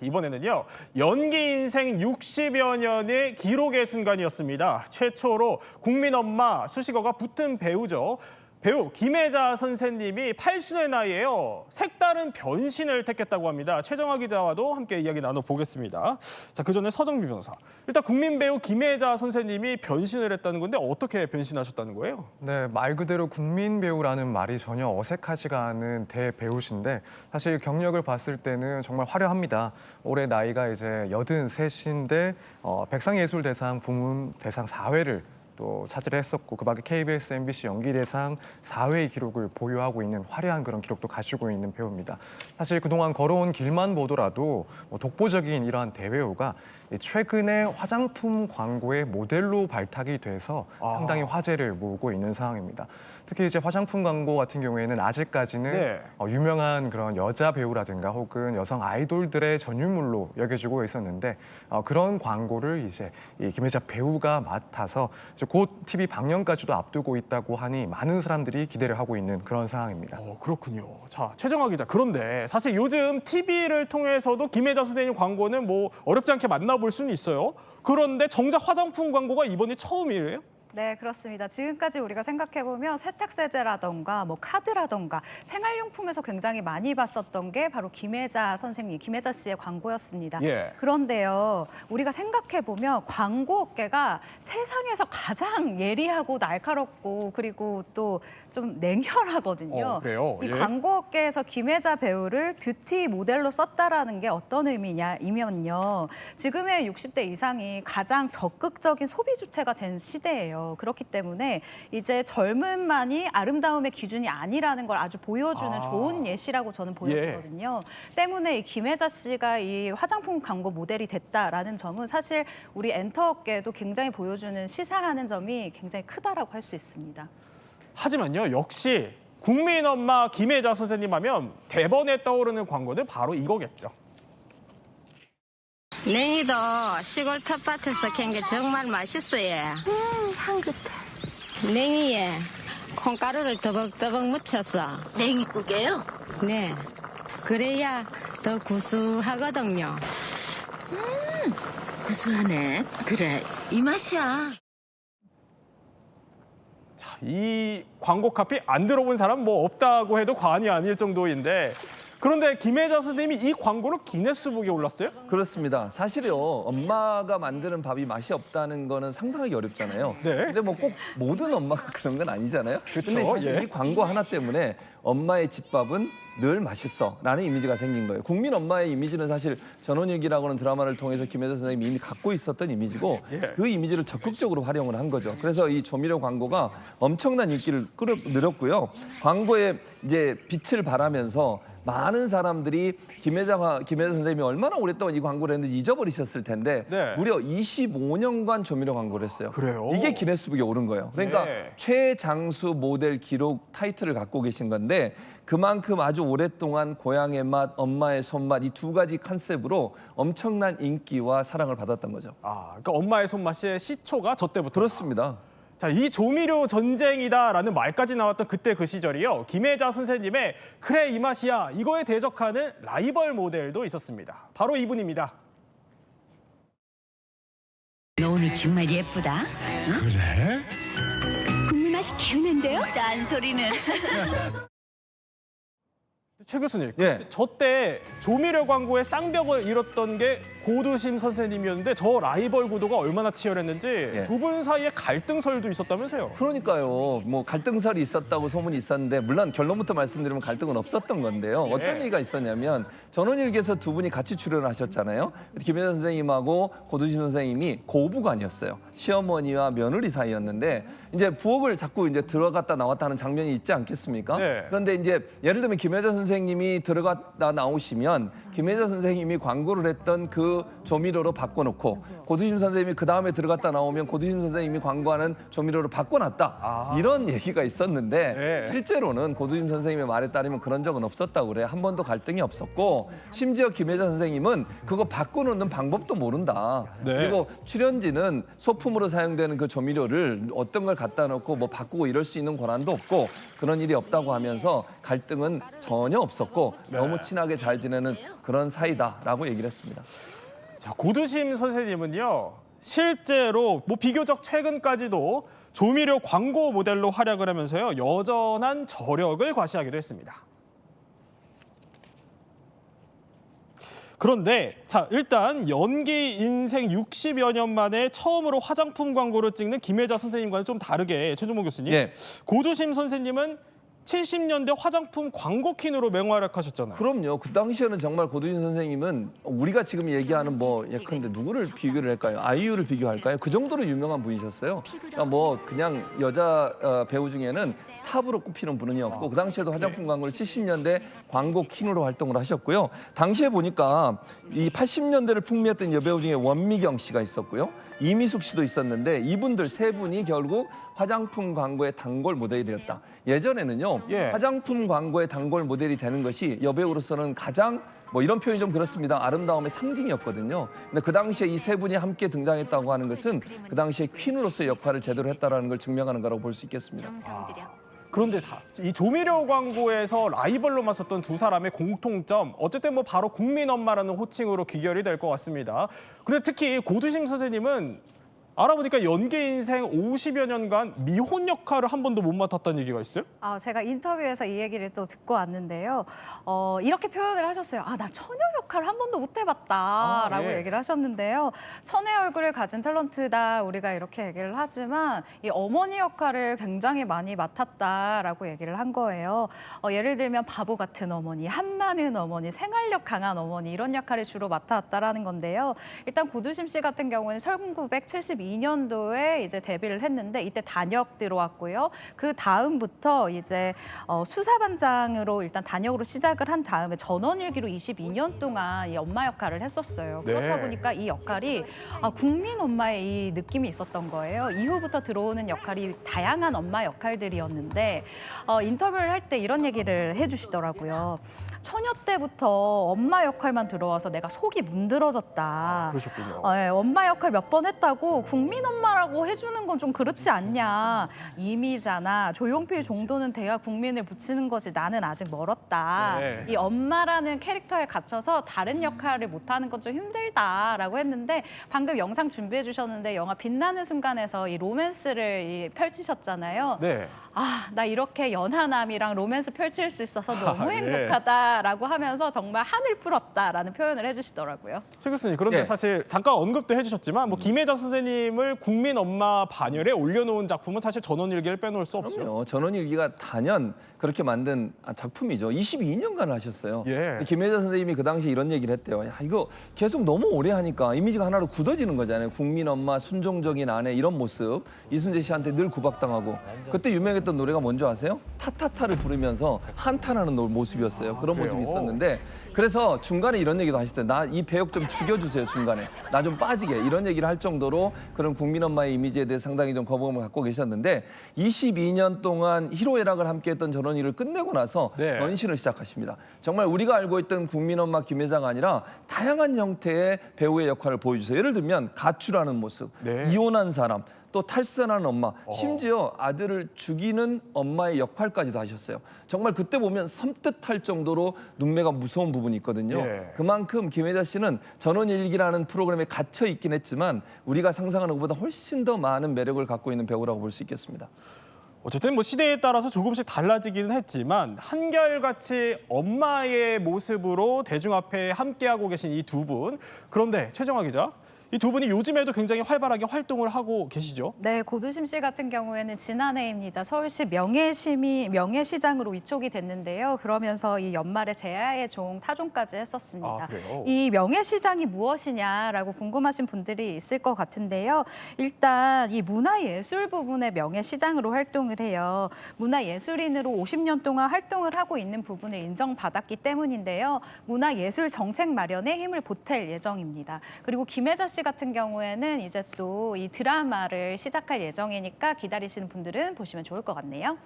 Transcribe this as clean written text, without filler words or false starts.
이번에는요, 연기 인생 60여 년의 기록의 순간이었습니다. 최초로 국민 엄마 수식어가 붙은 배우죠. 배우 김혜자 선생님이 80의 나이에요. 색다른 변신을 택했다고 합니다. 최정화 기자와도 함께 이야기 나눠보겠습니다. 자, 그 전에 서정미 변호사. 일단 국민 배우 김혜자 선생님이 변신을 했다는 건데 어떻게 변신하셨다는 거예요? 네, 말 그대로 국민 배우라는 말이 전혀 어색하지가 않은 대배우신데 사실 경력을 봤을 때는 정말 화려합니다. 올해 나이가 이제 83인데 백상예술대상 부문 대상 4회를 또 차지를 했었고 그 밖에 KBS, MBC 연기대상 4회의 기록을 보유하고 있는 화려한 그런 기록도 가지고 있는 배우입니다. 사실 그동안 걸어온 길만 보더라도 독보적인 이러한 대배우가 최근에 화장품 광고의 모델로 발탁이 돼서 상당히 화제를 모으고 있는 상황입니다. 특히 이제 화장품 광고 같은 경우에는 아직까지는 유명한 그런 여자 배우라든가 혹은 여성 아이돌들의 전유물로 여겨지고 있었는데 그런 광고를 이제 이 김혜자 배우가 맡아서 이제 곧 TV 방영까지도 앞두고 있다고 하니 많은 사람들이 기대를 하고 있는 그런 상황입니다. 그렇군요. 자, 최정화 기자. 그런데 사실 요즘 TV를 통해서도 김혜자 선생님 광고는 뭐 어렵지 않게 만나볼 수는 있어요. 그런데 정작 화장품 광고가 이번이 처음이에요? 네, 그렇습니다. 지금까지 우리가 생각해보면 세탁세제라던가 뭐 카드라던가 생활용품에서 굉장히 많이 봤었던 게 바로 김혜자 선생님, 김혜자 씨의 광고였습니다. 그런데요, 우리가 생각해보면 광고 업계가 세상에서 가장 예리하고 날카롭고 그리고 또 좀 냉혈하거든요. 그래요? 이 광고 업계에서 김혜자 배우를 뷰티 모델로 썼다라는 게 어떤 의미냐면요. 지금의 60대 이상이 가장 적극적인 소비 주체가 된 시대예요. 그렇기 때문에 이제 젊음만이 아름다움의 기준이 아니라는 걸 아주 보여주는 좋은 예시라고 저는 보여지거든요. 때문에 이 김혜자 씨가 이 화장품 광고 모델이 됐다라는 점은 사실 우리 엔터업계에도 굉장히 보여주는 시사하는 점이 굉장히 크다라고 할 수 있습니다. 하지만요, 역시 국민 엄마 김혜자 선생님 하면 대번에 떠오르는 광고는 바로 이거겠죠. 냉이도 시골 텃밭에서 캔 게 정말 맛있어요. 향긋해. 냉이에 콩가루를 더벅더벅 묻혀서. 냉이국이에요? 네. 그래야 더 구수하거든요. 구수하네. 그래, 이 맛이야. 자, 이 광고 카피 안 들어본 사람 뭐 없다고 해도 과언이 아닐 정도인데, 그런데 김혜자 선생님이 이 광고로 기네스북에 올랐어요? 그렇습니다. 사실요, 엄마가 만드는 밥이 맛이 없다는 거는 상상하기 어렵잖아요. 근데 뭐 꼭 모든 엄마가 그런 건 아니잖아요. 근데 사실 이 광고 하나 때문에 엄마의 집밥은 늘 맛있어라는 이미지가 생긴 거예요. 국민 엄마의 이미지는 사실 전원일기라고는 드라마를 통해서 김혜자 선생님이 이미 갖고 있었던 이미지고 그 이미지를 적극적으로 활용을 한 거죠. 그래서 이 조미료 광고가 엄청난 인기를 끌어들였고요. 광고에 이제 빛을 발하면서 많은 사람들이 김혜자 선생님이 얼마나 오랫동안 이 광고를 했는지 잊어버리셨을 텐데 무려 25년간 조미료 광고를 했어요. 그래요? 이게 기네스북에 오른 거예요. 그러니까 최장수 모델 기록 타이틀을 갖고 계신 건데 그만큼 아주 오랫동안 고향의 맛, 엄마의 손맛 이 두 가지 컨셉으로 엄청난 인기와 사랑을 받았던 거죠. 그러니까 엄마의 손맛의 시초가 저 때부터. 그렇습니다. 자, 이 조미료 전쟁이다라는 말까지 나왔던 그때 그 시절이요. 김혜자 선생님의 그래 이 맛이야 이거에 대적하는 라이벌 모델도 있었습니다. 바로 이분입니다. 너 오늘 정말 예쁘다. 응? 그래? 국물 맛이 개운한데요? 딴소리는. 최 교수님, 저 때 조미료 광고의 쌍벽을 이뤘던 게 고두심 선생님이었는데 저 라이벌 구도가 얼마나 치열했는지 두 분 사이에 갈등설도 있었다면서요? 그러니까요. 뭐 갈등설이 있었다고 소문이 있었는데 물론 결론부터 말씀드리면 갈등은 없었던 건데요. 어떤 얘기가 있었냐면 전원일기에서 두 분이 같이 출연을 하셨잖아요. 김혜자 선생님하고 고두심 선생님이 고부간이었어요. 시어머니와 며느리 사이였는데 이제 부엌을 자꾸 이제 들어갔다 나왔다 하는 장면이 있지 않겠습니까? 그런데 이제 예를 들면 김혜자 선생님이 들어갔다 나오시면 김혜자 선생님이 광고를 했던 그 조미료로 바꿔놓고 고두심 선생님이 그 다음에 들어갔다 나오면 고두심 선생님이 광고하는 조미료로 바꿔놨다. 이런 얘기가 있었는데 실제로는 고두심 선생님의 말에 따르면 그런 적은 없었다고 그래요. 한 번도 갈등이 없었고 심지어 김혜자 선생님은 그거 바꿔놓는 방법도 모른다. 그리고 출연진은 소품으로 사용되는 그 조미료를 어떤 걸 갖다 놓고 뭐 바꾸고 이럴 수 있는 권한도 없고 그런 일이 없다고 하면서 갈등은 전혀 없었고 너무 친하게 잘 지내는 그런 그런 사이다라고 얘기를 했습니다. 자, 고두심 선생님은요, 실제로 뭐 비교적 최근까지도 조미료 광고 모델로 활약을 하면서요, 여전한 저력을 과시하기도 했습니다. 그런데 자, 일단 연기 인생 60여 년 만에 처음으로 화장품 광고를 찍는 김혜자 선생님과는 좀 다르게 최종모 교수님, 예. 고두심 선생님은 70년대 화장품 광고 퀸으로 맹활약하셨잖아요. 그럼요. 그 당시에는 정말 고두진 선생님은 우리가 지금 얘기하는 뭐 예컨대 누구를 비교를 할까요? 아이유를 비교할까요? 그 정도로 유명한 분이셨어요. 그러니까 뭐 그냥 여자 배우 중에는 탑으로 꼽히는 분이었고 그 당시에도 화장품 광고를 70년대 광고 퀸으로 활동을 하셨고요. 당시에 보니까 이 80년대를 풍미했던 여배우 중에 원미경 씨가 있었고요. 이미숙 씨도 있었는데 이분들 세 분이 결국 화장품 광고의 단골 모델이 되었다. 예전에는요. 예. 화장품 광고의 단골 모델이 되는 것이 여배우로서는 가장 뭐 이런 표현이 좀 그렇습니다. 아름다움의 상징이었거든요. 근데 그 당시에 이 세 분이 함께 등장했다고 하는 것은 그 당시에 퀸으로서의 역할을 제대로 했다라는 걸 증명하는 거라고 볼 수 있겠습니다. 그런데 이 조미료 광고에서 라이벌로 맞섰던 두 사람의 공통점, 어쨌든 뭐 바로 국민 엄마라는 호칭으로 귀결이 될 것 같습니다. 근데 특히 고두심 선생님은 알아보니까 연기 인생 50여 년간 미혼 역할을 한 번도 못 맡았다는 얘기가 있어요? 제가 인터뷰에서 이 얘기를 또 듣고 왔는데요. 이렇게 표현을 하셨어요. 나 처녀 역할 한 번도 못 해봤다라고 예. 얘기를 하셨는데요. 천의 얼굴을 가진 탤런트다 우리가 이렇게 얘기를 하지만 이 어머니 역할을 굉장히 많이 맡았다라고 얘기를 한 거예요. 예를 들면 바보 같은 어머니, 한마는 어머니, 생활력 강한 어머니 이런 역할을 주로 맡아왔다라는 건데요. 일단 고두심 씨 같은 경우는 1972년도에 이제 데뷔를 했는데 이때 단역 들어왔고요. 그 다음부터 이제 수사반장으로 일단 단역으로 시작을 한 다음에 전원일기로 22년 동안 이 엄마 역할을 했었어요. 네. 그렇다 보니까 이 역할이 국민 엄마의 이 느낌이 있었던 거예요. 이후부터 들어오는 역할이 다양한 엄마 역할들이었는데 인터뷰를 할 때 이런 얘기를 해주시더라고요. 처녀 때부터 엄마 역할만 들어와서 내가 속이 문드러졌다. 그러셨군요. 예, 엄마 역할 몇 번 했다고 국민 엄마라고 해주는 건 좀 그렇지 않냐. 이미잖아. 조용필 정도는 돼야 국민을 붙이는 거지. 나는 아직 멀었다. 네. 이 엄마라는 캐릭터에 갇혀서 다른 역할을 못하는 건 좀 힘들다라고 했는데 방금 영상 준비해 주셨는데 영화 빛나는 순간에서 이 로맨스를 펼치셨잖아요. 네. 나 이렇게 연하남이랑 로맨스 펼칠 수 있어서 너무 예. 행복하다라고 하면서 정말 하늘 풀었다라는 표현을 해주시더라고요. 최 교수님, 그런데 예. 사실 잠깐 언급도 해주셨지만 뭐 김혜자 선생님을 국민 엄마 반열에 올려놓은 작품은 사실 전원일기를 빼놓을 수 없죠. 그럼요. 전원일기가 단연 그렇게 만든 작품이죠. 22년간 하셨어요. 예. 김혜자 선생님이 그 당시에 이런 얘기를 했대요. 야, 이거 계속 너무 오래 하니까 이미지가 하나로 굳어지는 거잖아요. 국민 엄마, 순종적인 아내 이런 모습. 이순재 씨한테 늘 구박당하고. 그때 유명했던 노래가 뭔지 아세요? 타타타를 부르면서 한탄하는 모습이었어요. 그런 그래요? 모습이 있었는데 그래서 중간에 이런 얘기도 하시대요. 나 이 배역 좀 죽여주세요. 중간에. 나 좀 빠지게. 이런 얘기를 할 정도로 그런 국민 엄마의 이미지에 대해 상당히 좀 거부감을 갖고 계셨는데 22년 동안 희로애락을 함께했던 전원일을 끝내고 나서 네. 변신을 시작하십니다. 정말 우리가 알고 있던 국민 엄마 김혜자가 아니라 다양한 형태의 배우의 역할을 보여주세요. 예를 들면 가출하는 모습, 네. 이혼한 사람, 또 탈선하는 엄마, 심지어 아들을 죽이는 엄마의 역할까지도 하셨어요. 정말 그때 보면 섬뜩할 정도로 눈매가 무서운 부분이 있거든요. 예. 그만큼 김혜자 씨는 전원일기라는 프로그램에 갇혀 있긴 했지만 우리가 상상하는 것보다 훨씬 더 많은 매력을 갖고 있는 배우라고 볼 수 있겠습니다. 어쨌든 뭐 시대에 따라서 조금씩 달라지기는 했지만 한결같이 엄마의 모습으로 대중 앞에 함께하고 계신 이 두 분. 그런데 최정화 기자, 이 두 분이 요즘에도 굉장히 활발하게 활동을 하고 계시죠? 네, 고두심 씨 같은 경우에는 지난해입니다. 서울시 명예시장으로 위촉이 됐는데요. 그러면서 이 연말에 제야의 종 타종까지 했었습니다. 그래요? 이 명예시장이 무엇이냐라고 궁금하신 분들이 있을 것 같은데요. 일단 이 문화예술 부분의 명예시장으로 활동을 해요. 문화예술인으로 50년 동안 활동을 하고 있는 부분을 인정받았기 때문인데요. 문화예술 정책 마련에 힘을 보탤 예정입니다. 그리고 김혜자 씨 같은 경우에는 이제 또 이 드라마를 시작할 예정이니까 기다리시는 분들은 보시면 좋을 것 같네요.